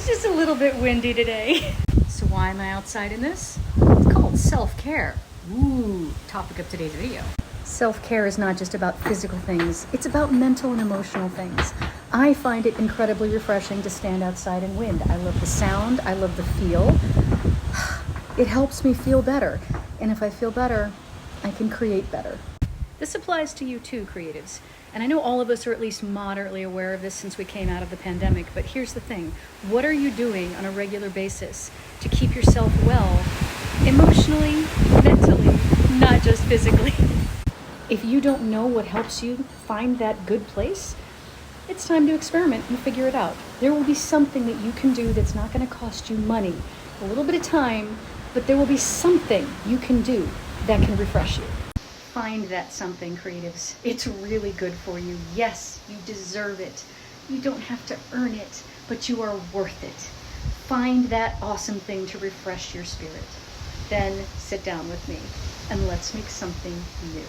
just a little bit windy today. So why am I outside in this? It's called self-care. Ooh, topic of today's video. Self-care is not just about physical things, it's about mental and emotional things. I find it incredibly refreshing to stand outside in wind. I love the sound, I love the feel. It helps me feel better, and if I feel better, I can create better. This applies to you too, creatives. And I know all of us are at least moderately aware of this since we came out of the pandemic, but here's the thing. What are you doing on a regular basis to keep yourself well, emotionally, mentally, not just physically? If you don't know what helps you find that good place, it's time to experiment and figure it out. There will be something that you can do that's not going to cost you money, a little bit of time, but there will be something you can do that can refresh you. Find that something, creatives. It's really good for you. Yes, you deserve it. You don't have to earn it, but you are worth it. Find that awesome thing to refresh your spirit. Then sit down with me and let's make something new.